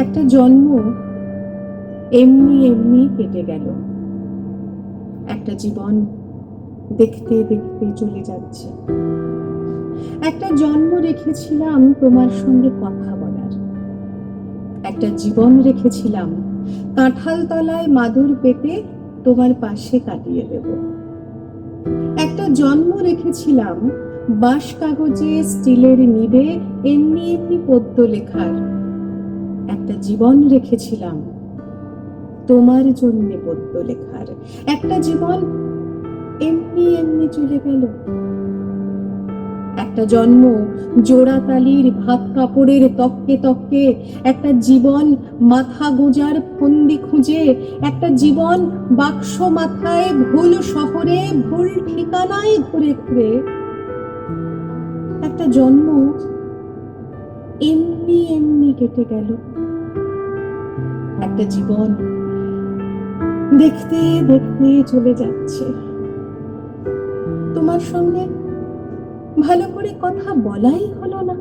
একটা জন্ম এমনি এমনি কেটে গেল, একটা জীবন দেখতে দেখতে চলে যাচ্ছে। একটা জন্ম রেখেছিলাম তোমার সঙ্গে কথা বলার, একটা জীবন রেখেছিলাম কাঁঠাল তলায় মাদুর পেতে তোমার পাশে কাটিয়ে দেব। একটা জন্ম রেখেছিলাম বাঁশ কাগজে স্টিলের নিবে এমনি এমনি পদ্য লেখার, একটা জীবন রেখেছিলাম তোমার জন্য পদ্য লেখার। একটা জীবন এমনি এমনি চলে গেল। একটা জন্ম জোড়া তালির ভাত কাপড়ের তককে তককে, একটা জীবন মাথা গোজার ফন্দি খুঁজে, একটা জীবন বাক্স মাথায় ভুল শহরে ভুল ঠিকানায় ঘুরে ঘুরে, একটা জন্ম এমনি এমনি কেটে গেল। একটা জীবন দেখতে দেখতে চলে যাচ্ছে। তোমার সঙ্গে ভালো করে কথা বলাই হলো না।